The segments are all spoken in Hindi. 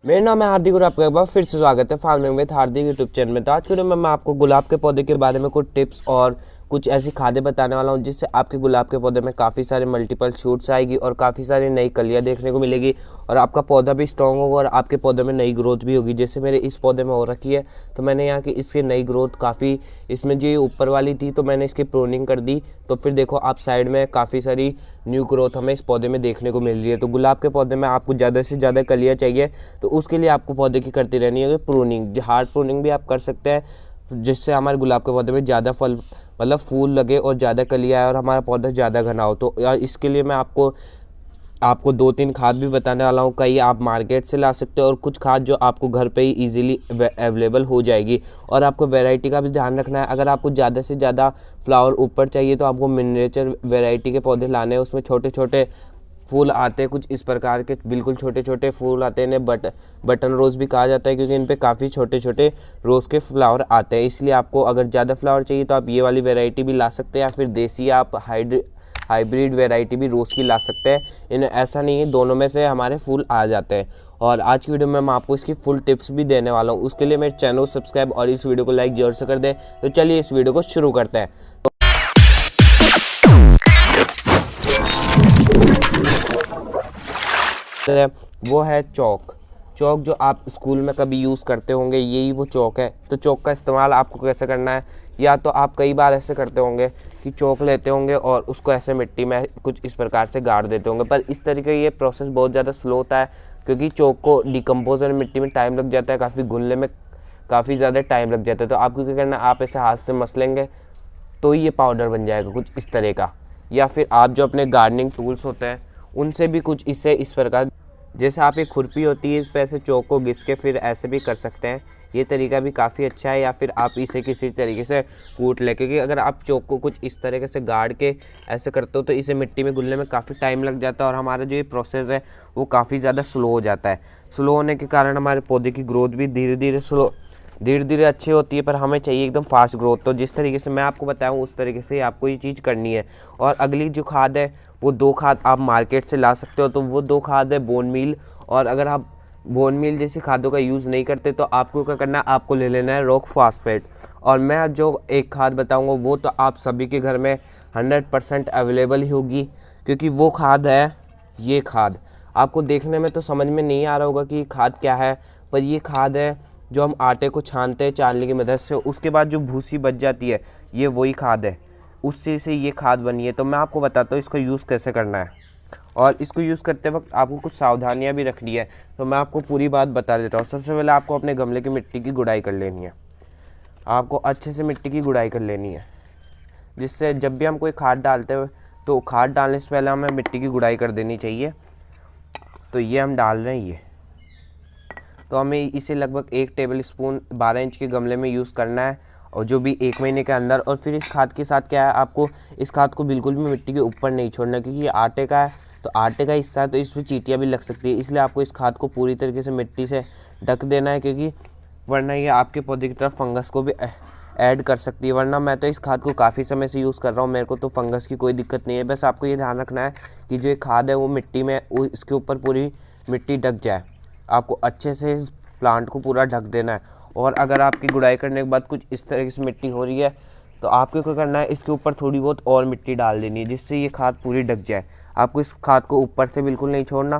मेरा नाम है हार्दिक और आपका एक बार फिर से स्वागत है farming with Hardik YouTube channel में। तो आज के वीडियो में मैं आपको गुलाब के पौधे के बारे में कुछ टिप्स और कुछ ऐसी खादें बताने वाला हूं जिससे आपके गुलाब के पौधे में काफ़ी सारे मल्टीपल शूट्स आएगी और काफ़ी सारी नई कलियां देखने को मिलेगी और आपका पौधा भी स्ट्रॉन्ग होगा और आपके पौधे में नई ग्रोथ भी होगी। जैसे मेरे इस पौधे में हो रखी है तो मैंने यहाँ की इसकी नई ग्रोथ काफ़ी, इसमें जो ऊपर वाली थी तो मैंने इसकी प्रूनिंग कर दी, तो फिर देखो आप साइड में काफ़ी सारी न्यू ग्रोथ हमें इस पौधे में देखने को मिल रही है। तो गुलाब के पौधे में आपको ज़्यादा से ज़्यादा कलियाँ चाहिए तो उसके लिए आपको पौधे की करती रहनी है प्रूनिंग। हार्ड प्रूनिंग भी आप कर सकते हैं जिससे हमारे गुलाब के पौधे में ज़्यादा फल मतलब फूल लगे और ज़्यादा कलियाँ आए और हमारा पौधा ज़्यादा घना हो। तो इसके लिए मैं आपको 2-3 खाद भी बताने वाला हूँ। कई आप मार्केट से ला सकते हो और कुछ खाद जो आपको घर पे ही इजीली अवेलेबल हो जाएगी। और आपको वैरायटी का भी ध्यान रखना है। अगर आपको ज़्यादा से ज़्यादा फ्लावर ऊपर चाहिए तो आपको मिनिएचर वैरायटी के पौधे लाने हैं। उसमें छोटे छोटे फूल आते हैं, कुछ इस प्रकार के बिल्कुल छोटे छोटे फूल आते हैं। इन्हें बटन रोज़ भी कहा जाता है क्योंकि इन पे काफ़ी छोटे छोटे रोज़ के फ्लावर आते हैं। इसलिए आपको अगर ज़्यादा फ्लावर चाहिए तो आप ये वाली वैरायटी भी ला सकते हैं या फिर देसी आप हाइब्रिड वैरायटी भी रोज़ की ला सकते हैं। इन्हें ऐसा नहीं है, दोनों में से हमारे फूल आ जाते हैं। और आज की वीडियो में मैं आपको इसकी फुल टिप्स भी देने वाला हूँ। उसके लिए मेरे चैनल को सब्सक्राइब और इस वीडियो को लाइक जरूर से कर दें। तो चलिए इस वीडियो को शुरू करते हैं। वो है चौक जो आप स्कूल में कभी यूज़ करते होंगे, यही वो चौक है। तो चौक का इस्तेमाल आपको कैसे करना है, या तो आप कई बार ऐसे करते होंगे कि चौक लेते होंगे और उसको ऐसे मिट्टी में कुछ इस प्रकार से गाड़ देते होंगे, पर इस तरीके ये प्रोसेस बहुत ज़्यादा स्लो होता है क्योंकि चौक को डिकम्पोज होने मिट्टी में टाइम लग जाता है, काफ़ी घुलने में काफ़ी ज़्यादा टाइम लग जाता है। तो आपको क्या करना है, आप ऐसे हाथ से मसलेंगे तो ये पाउडर बन जाएगा कुछ इस तरह का। या फिर आप जो अपने गार्डनिंग टूल्स होते हैं उनसे भी कुछ इसे इस प्रकार, जैसे आप एक खुरपी होती है इस पर ऐसे चौक को घिस के फिर ऐसे भी कर सकते हैं। ये तरीका भी काफ़ी अच्छा है। या फिर आप इसे किसी तरीके से कूट ले, क्योंकि अगर आप चौक को कुछ इस तरीके से गाड़ के ऐसे करते हो तो इसे मिट्टी में घुलने में काफ़ी टाइम लग जाता है और हमारा जो ये प्रोसेस है वो काफ़ी ज़्यादा स्लो हो जाता है। स्लो होने के कारण हमारे पौधे की ग्रोथ भी धीरे धीरे अच्छी होती है, पर हमें चाहिए एकदम फास्ट ग्रोथ। तो जिस तरीके से मैं आपको बताऊं उस तरीके से आपको ये चीज़ करनी है। और अगली जो खाद है वो 2 खाद आप मार्केट से ला सकते हो। तो वो 2 खाद है बोन मील, और अगर आप बोन मील जैसी खादों का यूज़ नहीं करते तो आपको क्या करना है, आपको ले लेना है रॉक फास्फेट। और मैं जो एक खाद बताऊँगा वो तो आप सभी के घर में 100% अवेलेबल ही होगी, क्योंकि वो खाद है ये खाद। आपको देखने में तो समझ में नहीं आ रहा होगा कि खाद क्या है, पर ये खाद है जो हम आटे को छानते हैं चालनी की मदद से, उसके बाद जो भूसी बच जाती है ये वही खाद है, उससे से ये खाद बनी है। तो मैं आपको बताता हूँ इसको यूज़ कैसे करना है। और इसको यूज़ करते वक्त आपको कुछ सावधानियाँ भी रखनी है, तो मैं आपको पूरी बात बता देता हूँ। सबसे पहले आपको अपने गमले की मिट्टी की गुड़ाई कर लेनी है। आपको अच्छे से मिट्टी की गुड़ाई कर लेनी है, जिससे जब भी हम कोई खाद डालते हैं तो खाद डालने से पहले हमें मिट्टी की गुड़ाई कर देनी चाहिए। तो ये हम डाल रहे हैं, ये तो हमें इसे लगभग 1 टेबल स्पून 12 इंच के गमले में यूज़ करना है, और जो भी 1 महीने के अंदर। और फिर इस खाद के साथ क्या है, आपको इस खाद को बिल्कुल भी मिट्टी के ऊपर नहीं छोड़ना, क्योंकि ये आटे का है तो आटे का हिस्सा है तो इसमें चींटियाँ भी लग सकती है। इसलिए आपको इस खाद को पूरी तरीके से मिट्टी से ढक देना है, क्योंकि वरना ये आपके पौधे की तरफ फंगस को भी ऐड कर सकती है। वरना मैं तो इस खाद को काफ़ी समय से यूज़ कर रहा हूँ, मेरे को तो फंगस की कोई दिक्कत नहीं है। बस आपको ये ध्यान रखना है कि जो खाद है वो मिट्टी में इसके ऊपर पूरी मिट्टी ढक जाए। आपको अच्छे से इस प्लांट को पूरा ढक देना है। और अगर आपकी गुड़ाई करने के बाद कुछ इस तरह की मिट्टी हो रही है तो आपको क्या करना है, इसके ऊपर थोड़ी बहुत और मिट्टी डाल देनी है, जिससे ये खाद पूरी ढक जाए। आपको इस खाद को ऊपर से बिल्कुल नहीं छोड़ना,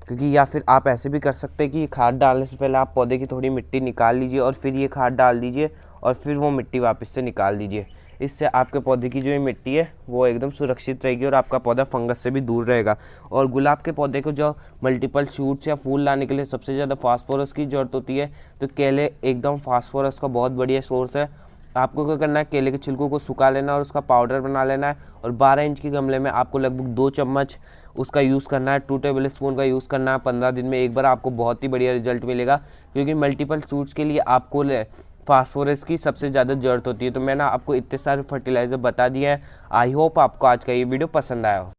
क्योंकि या फिर आप ऐसे भी कर सकते हैं कि खाद डालने से पहले आप पौधे की थोड़ी मिट्टी निकाल लीजिए और फिर ये खाद डाल दीजिए और फिर वो मिट्टी वापस से निकाल दीजिए। इससे आपके पौधे की जो ये मिट्टी है वो एकदम सुरक्षित रहेगी और आपका पौधा फंगस से भी दूर रहेगा। और गुलाब के पौधे को जो मल्टीपल शूट्स या फूल लाने के लिए सबसे ज़्यादा फास्फोरस की ज़रूरत होती है, तो केले एकदम फास्फोरस का बहुत बढ़िया सोर्स है। आपको क्या करना है, केले के छिलकों को सुखा लेना और उसका पाउडर बना लेना है, और 12 इंच के गमले में आपको लगभग 2 चम्मच उसका यूज़ करना है। 2 टेबल स्पून का यूज़ करना है 15 दिन में एक बार। आपको बहुत ही बढ़िया रिजल्ट मिलेगा, क्योंकि मल्टीपल शूट्स के लिए आपको फास्फोरस की सबसे ज़्यादा ज़रूरत होती है। तो मैंने आपको इतने सारे फर्टिलाइज़र बता दिए हैं। आई होप आपको आज का ये वीडियो पसंद आया हो।